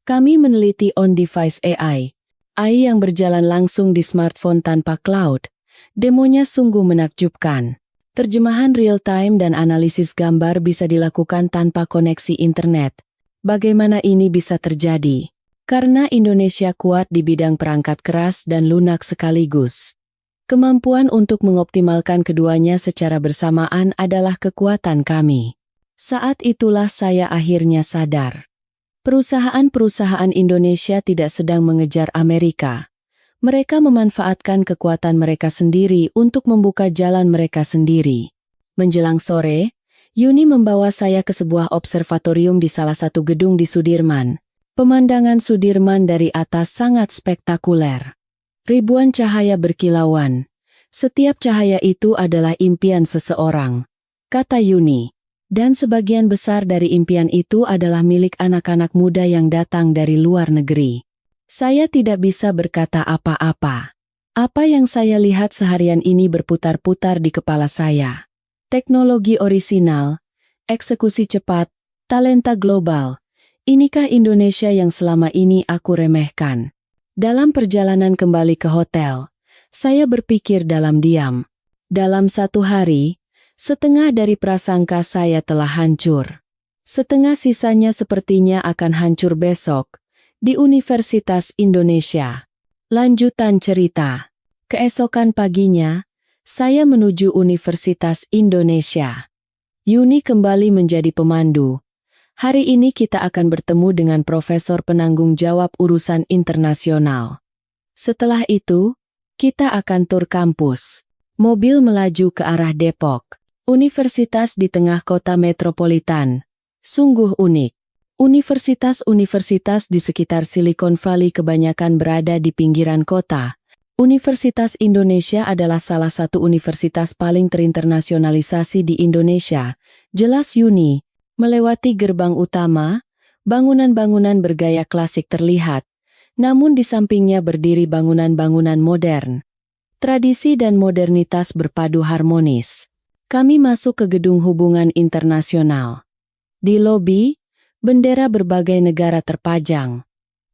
Kami meneliti on-device AI yang berjalan langsung di smartphone tanpa cloud. Demonya sungguh menakjubkan. Terjemahan real-time dan analisis gambar bisa dilakukan tanpa koneksi internet. Bagaimana ini bisa terjadi? Karena Indonesia kuat di bidang perangkat keras dan lunak sekaligus. Kemampuan untuk mengoptimalkan keduanya secara bersamaan adalah kekuatan kami. Saat itulah saya akhirnya sadar. Perusahaan-perusahaan Indonesia tidak sedang mengejar Amerika. Mereka memanfaatkan kekuatan mereka sendiri untuk membuka jalan mereka sendiri. Menjelang sore, Yuni membawa saya ke sebuah observatorium di salah satu gedung di Sudirman. Pemandangan Sudirman dari atas sangat spektakuler. Ribuan cahaya berkilauan. Setiap cahaya itu adalah impian seseorang, kata Yuni. Dan sebagian besar dari impian itu adalah milik anak-anak muda yang datang dari luar negeri. Saya tidak bisa berkata apa-apa. Apa yang saya lihat seharian ini berputar-putar di kepala saya. Teknologi orisinal, eksekusi cepat, talenta global. Inikah Indonesia yang selama ini aku remehkan? Dalam perjalanan kembali ke hotel, saya berpikir dalam diam. Dalam satu hari, setengah dari prasangka saya telah hancur. Setengah sisanya sepertinya akan hancur besok. Di Universitas Indonesia. Lanjutan cerita. Keesokan paginya, saya menuju Universitas Indonesia. Yuni kembali menjadi pemandu. Hari ini kita akan bertemu dengan profesor penanggung jawab urusan internasional. Setelah itu, kita akan tur kampus. Mobil melaju ke arah Depok. Universitas di tengah kota metropolitan. Sungguh unik. Universitas-universitas di sekitar Silicon Valley kebanyakan berada di pinggiran kota. Universitas Indonesia adalah salah satu universitas paling terinternasionalisasi di Indonesia, jelas Yuni. Melewati gerbang utama, bangunan-bangunan bergaya klasik terlihat, namun di sampingnya berdiri bangunan-bangunan modern. Tradisi dan modernitas berpadu harmonis. Kami masuk ke gedung hubungan internasional. Di lobi, bendera berbagai negara terpajang.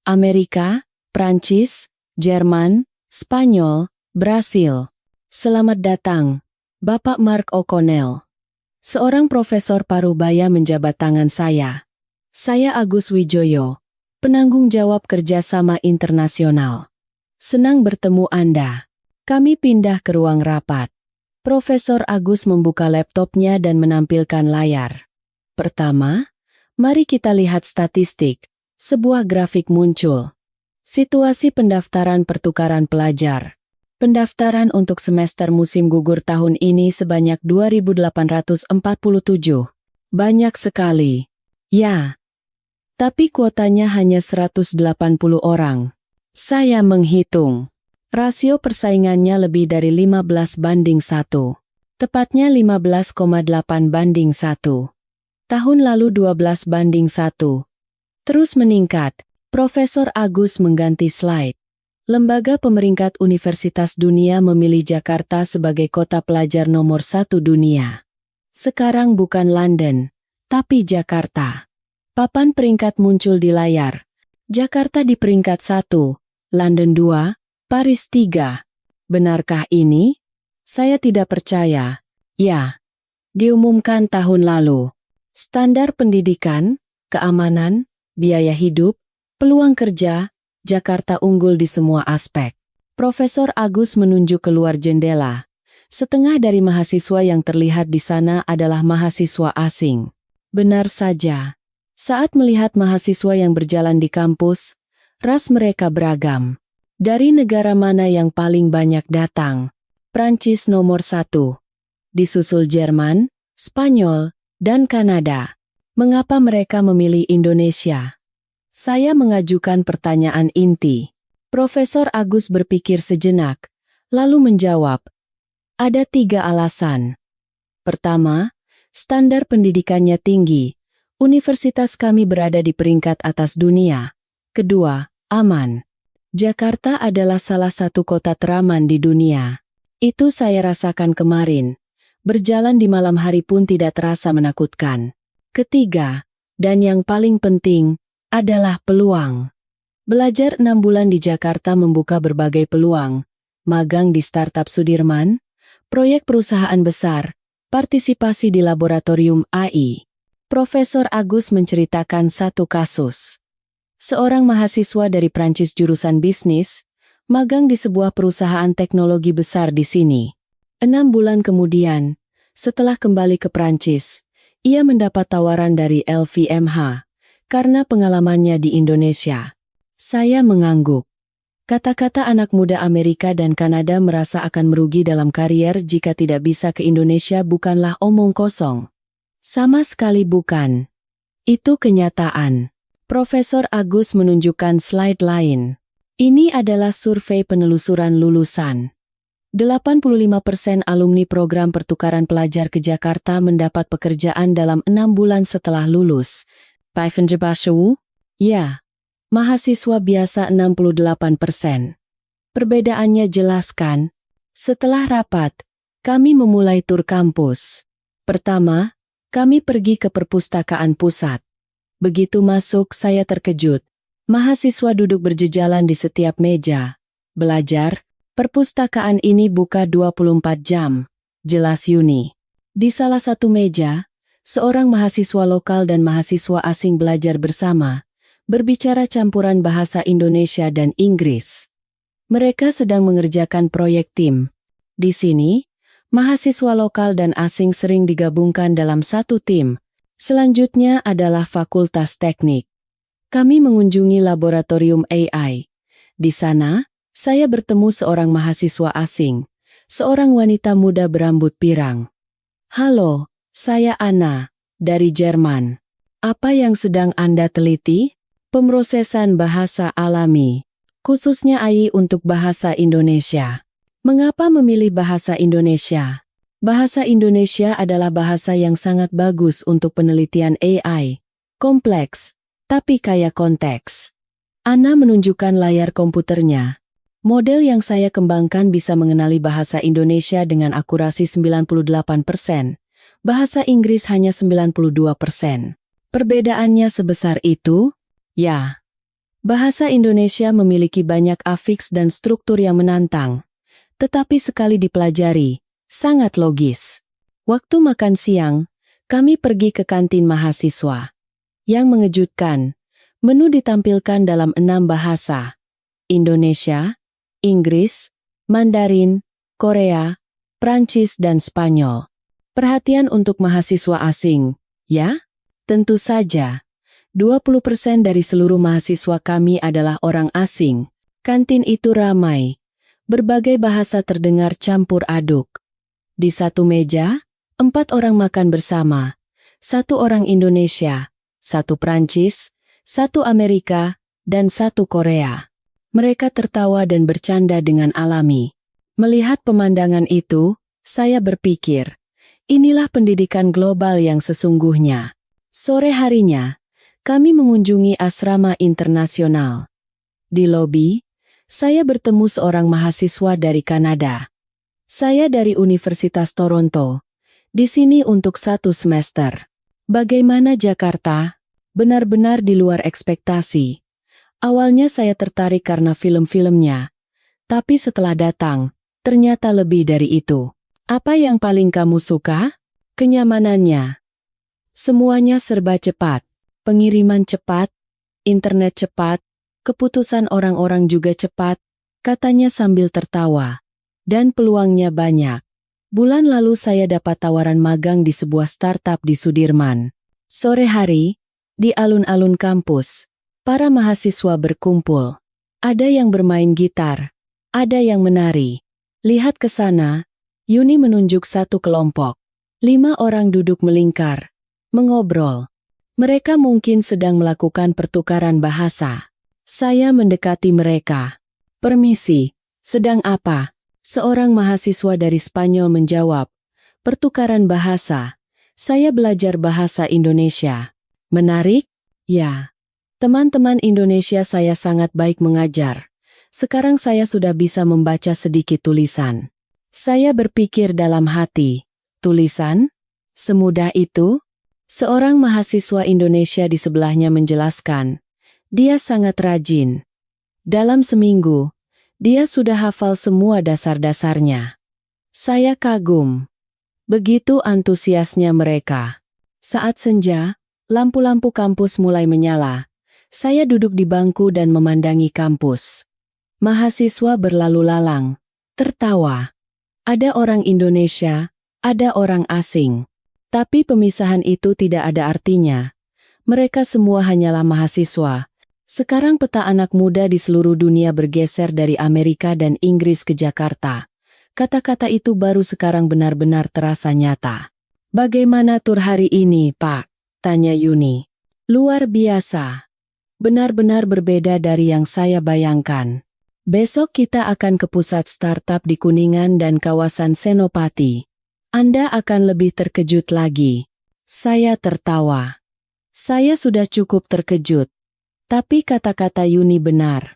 Amerika, Prancis, Jerman, Spanyol, Brasil. Selamat datang, Bapak Mark O'Connell. Seorang profesor parubaya menjabat tangan saya. Saya Agus Wijoyo, penanggung jawab kerjasama internasional. Senang bertemu Anda. Kami pindah ke ruang rapat. Profesor Agus membuka laptopnya dan menampilkan layar. Pertama, mari kita lihat statistik. Sebuah grafik muncul. Situasi pendaftaran pertukaran pelajar. Pendaftaran untuk semester musim gugur tahun ini sebanyak 2.847. Banyak sekali. Ya. Tapi kuotanya hanya 180 orang. Saya menghitung. Rasio persaingannya lebih dari 15:1. Tepatnya 15,8:1. Tahun lalu 12:1. Terus meningkat. Profesor Agus mengganti slide. Lembaga pemeringkat Universitas Dunia memilih Jakarta sebagai kota pelajar nomor 1 dunia. Sekarang bukan London, tapi Jakarta. Papan peringkat muncul di layar. Jakarta di peringkat 1, London 2, Paris 3. Benarkah ini? Saya tidak percaya. Ya. Diumumkan tahun lalu. Standar pendidikan, keamanan, biaya hidup, peluang kerja, Jakarta unggul di semua aspek. Profesor Agus menunjuk keluar jendela. Setengah dari mahasiswa yang terlihat di sana adalah mahasiswa asing. Benar saja. Saat melihat mahasiswa yang berjalan di kampus, ras mereka beragam. Dari negara mana yang paling banyak datang? Prancis nomor 1. Disusul Jerman, Spanyol, dan Kanada. Mengapa mereka memilih Indonesia? Saya mengajukan pertanyaan inti. Profesor Agus berpikir sejenak, lalu menjawab, ada 3 alasan. Pertama, standar pendidikannya tinggi. Universitas kami berada di peringkat atas dunia. Kedua, aman. Jakarta adalah salah satu kota teraman di dunia. Itu saya rasakan kemarin. Berjalan di malam hari pun tidak terasa menakutkan. Ketiga, dan yang paling penting, adalah peluang. Belajar 6 bulan di Jakarta membuka berbagai peluang. Magang di startup Sudirman, proyek perusahaan besar, partisipasi di laboratorium AI. Profesor Agus menceritakan satu kasus. Seorang mahasiswa dari Prancis jurusan bisnis, magang di sebuah perusahaan teknologi besar di sini. 6 bulan kemudian, setelah kembali ke Prancis, ia mendapat tawaran dari LVMH karena pengalamannya di Indonesia. Saya mengangguk. Kata-kata anak muda Amerika dan Kanada merasa akan merugi dalam karier jika tidak bisa ke Indonesia bukanlah omong kosong. Sama sekali bukan. Itu kenyataan. Profesor Agus menunjukkan slide lain. Ini adalah survei penelusuran lulusan. 85% alumni program pertukaran pelajar ke Jakarta mendapat pekerjaan dalam 6 bulan setelah lulus. Ya, mahasiswa biasa 68%. Perbedaannya jelas kan? Setelah rapat, kami memulai tur kampus. Pertama, kami pergi ke perpustakaan pusat. Begitu masuk, saya terkejut. Mahasiswa duduk berjejalan di setiap meja. Belajar, perpustakaan ini buka 24 jam. Jelas Yuni. Di salah satu meja, seorang mahasiswa lokal dan mahasiswa asing belajar bersama, berbicara campuran bahasa Indonesia dan Inggris. Mereka sedang mengerjakan proyek tim. Di sini, mahasiswa lokal dan asing sering digabungkan dalam satu tim. Selanjutnya adalah Fakultas Teknik. Kami mengunjungi laboratorium AI. Di sana, saya bertemu seorang mahasiswa asing, seorang wanita muda berambut pirang. Halo, saya Anna, dari Jerman. Apa yang sedang Anda teliti? Pemrosesan bahasa alami, khususnya AI untuk bahasa Indonesia. Mengapa memilih bahasa Indonesia? Bahasa Indonesia adalah bahasa yang sangat bagus untuk penelitian AI. Kompleks, tapi kaya konteks. Anna menunjukkan layar komputernya. Model yang saya kembangkan bisa mengenali bahasa Indonesia dengan akurasi 98%. Bahasa Inggris hanya 92%. Perbedaannya sebesar itu? Ya. Bahasa Indonesia memiliki banyak afiks dan struktur yang menantang. Tetapi sekali dipelajari, sangat logis. Waktu makan siang, kami pergi ke kantin mahasiswa. Yang mengejutkan, menu ditampilkan dalam 6 bahasa. Indonesia, Inggris, Mandarin, Korea, Prancis dan Spanyol. Perhatian untuk mahasiswa asing, ya? Tentu saja. 20% dari seluruh mahasiswa kami adalah orang asing. Kantin itu ramai. Berbagai bahasa terdengar campur aduk. Di satu meja, 4 orang makan bersama. 1 orang Indonesia, 1 Prancis, 1 Amerika, dan 1 Korea. Mereka tertawa dan bercanda dengan alami. Melihat pemandangan itu, saya berpikir, inilah pendidikan global yang sesungguhnya. Sore harinya, kami mengunjungi asrama internasional. Di lobi, saya bertemu seorang mahasiswa dari Kanada. Saya dari Universitas Toronto. Di sini untuk 1 semester. Bagaimana Jakarta? Benar-benar di luar ekspektasi. Awalnya saya tertarik karena film-filmnya. Tapi setelah datang, ternyata lebih dari itu. Apa yang paling kamu suka? Kenyamanannya. Semuanya serba cepat. Pengiriman cepat, internet cepat, keputusan orang-orang juga cepat, katanya sambil tertawa. Dan peluangnya banyak. Bulan lalu saya dapat tawaran magang di sebuah startup di Sudirman. Sore hari, di alun-alun kampus, para mahasiswa berkumpul. Ada yang bermain gitar, ada yang menari. Lihat ke sana, Yuni menunjuk satu kelompok. 5 orang duduk melingkar, mengobrol. Mereka mungkin sedang melakukan pertukaran bahasa. Saya mendekati mereka. Permisi, sedang apa? Seorang mahasiswa dari Spanyol menjawab, Pertukaran bahasa. Saya belajar bahasa Indonesia. Menarik? Ya. Teman-teman Indonesia saya sangat baik mengajar. Sekarang saya sudah bisa membaca sedikit tulisan. Saya berpikir dalam hati, tulisan? Semudah itu? Seorang mahasiswa Indonesia di sebelahnya menjelaskan, dia sangat rajin. Dalam seminggu, dia sudah hafal semua dasar-dasarnya. Saya kagum. Begitu antusiasnya mereka. Saat senja, lampu-lampu kampus mulai menyala. Saya duduk di bangku dan memandangi kampus. Mahasiswa berlalu lalang, tertawa. Ada orang Indonesia, ada orang asing. Tapi pemisahan itu tidak ada artinya. Mereka semua hanyalah mahasiswa. Sekarang peta anak muda di seluruh dunia bergeser dari Amerika dan Inggris ke Jakarta. Kata-kata itu baru sekarang benar-benar terasa nyata. Bagaimana tur hari ini, Pak? Tanya Yuni. Luar biasa. Benar-benar berbeda dari yang saya bayangkan. Besok kita akan ke pusat startup di Kuningan dan kawasan Senopati. Anda akan lebih terkejut lagi. Saya tertawa. Saya sudah cukup terkejut. Tapi kata-kata Yuni benar.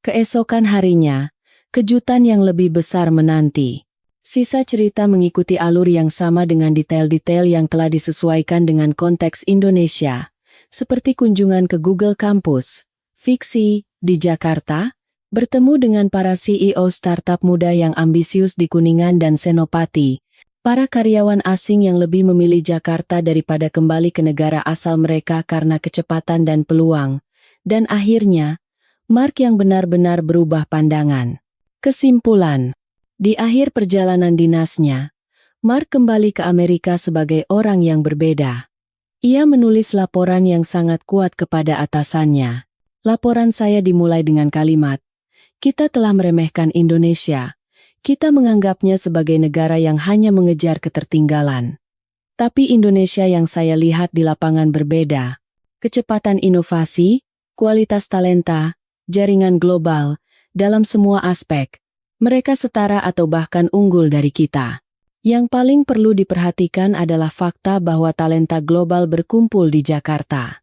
Keesokan harinya, kejutan yang lebih besar menanti. Sisa cerita mengikuti alur yang sama dengan detail-detail yang telah disesuaikan dengan konteks Indonesia. Seperti kunjungan ke Google Campus, fiksi, di Jakarta, bertemu dengan para CEO startup muda yang ambisius di Kuningan dan Senopati, para karyawan asing yang lebih memilih Jakarta daripada kembali ke negara asal mereka karena kecepatan dan peluang, dan akhirnya, Mark yang benar-benar berubah pandangan. Kesimpulan, di akhir perjalanan dinasnya, Mark kembali ke Amerika sebagai orang yang berbeda. Ia menulis laporan yang sangat kuat kepada atasannya. Laporan saya dimulai dengan kalimat, "Kita telah meremehkan Indonesia. Kita menganggapnya sebagai negara yang hanya mengejar ketertinggalan. Tapi Indonesia yang saya lihat di lapangan berbeda. Kecepatan inovasi, kualitas talenta, jaringan global, dalam semua aspek. Mereka setara atau bahkan unggul dari kita. Yang paling perlu diperhatikan adalah fakta bahwa talenta global berkumpul di Jakarta.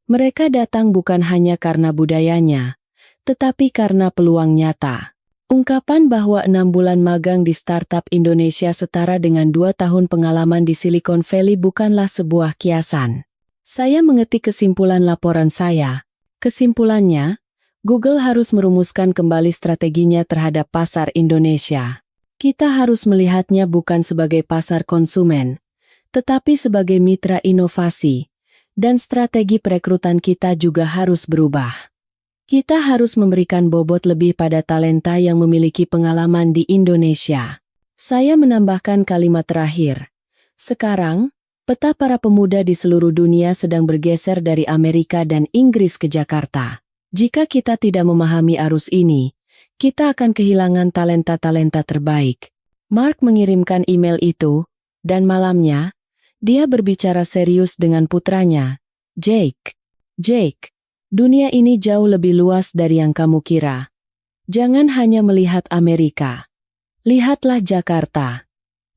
Mereka datang bukan hanya karena budayanya, tetapi karena peluang nyata." Ungkapan bahwa 6 bulan magang di startup Indonesia setara dengan 2 tahun pengalaman di Silicon Valley bukanlah sebuah kiasan. Saya mengetik kesimpulan laporan saya. Kesimpulannya, Google harus merumuskan kembali strateginya terhadap pasar Indonesia. Kita harus melihatnya bukan sebagai pasar konsumen, tetapi sebagai mitra inovasi, dan strategi perekrutan kita juga harus berubah. Kita harus memberikan bobot lebih pada talenta yang memiliki pengalaman di Indonesia. Saya menambahkan kalimat terakhir. Sekarang, peta para pemuda di seluruh dunia sedang bergeser dari Amerika dan Inggris ke Jakarta. Jika kita tidak memahami arus ini, kita akan kehilangan talenta-talenta terbaik. Mark mengirimkan email itu, dan malamnya, dia berbicara serius dengan putranya, Jake. Jake, dunia ini jauh lebih luas dari yang kamu kira. Jangan hanya melihat Amerika. Lihatlah Jakarta.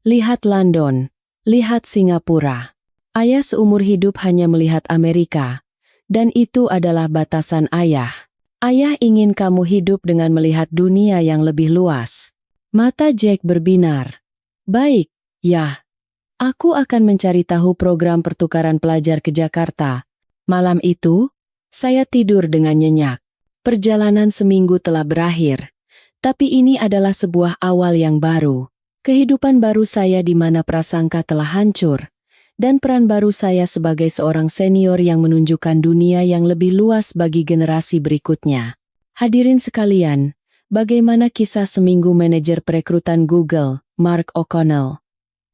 Lihat London. Lihat Singapura. Ayah seumur hidup hanya melihat Amerika, dan itu adalah batasan ayah. Ayah ingin kamu hidup dengan melihat dunia yang lebih luas. Mata Jake berbinar. Baik, ya. Aku akan mencari tahu program pertukaran pelajar ke Jakarta. Malam itu, saya tidur dengan nyenyak. Perjalanan seminggu telah berakhir. Tapi ini adalah sebuah awal yang baru. Kehidupan baru saya di mana prasangka telah hancur. Dan peran baru saya sebagai seorang senior yang menunjukkan dunia yang lebih luas bagi generasi berikutnya. Hadirin sekalian, bagaimana kisah seminggu manajer perekrutan Google, Mark O'Connell?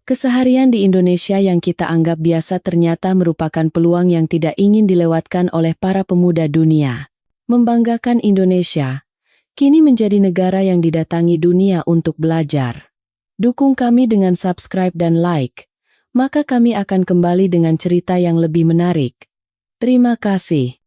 Keseharian di Indonesia yang kita anggap biasa ternyata merupakan peluang yang tidak ingin dilewatkan oleh para pemuda dunia. Membanggakan Indonesia, kini menjadi negara yang didatangi dunia untuk belajar. Dukung kami dengan subscribe dan like. Maka kami akan kembali dengan cerita yang lebih menarik. Terima kasih.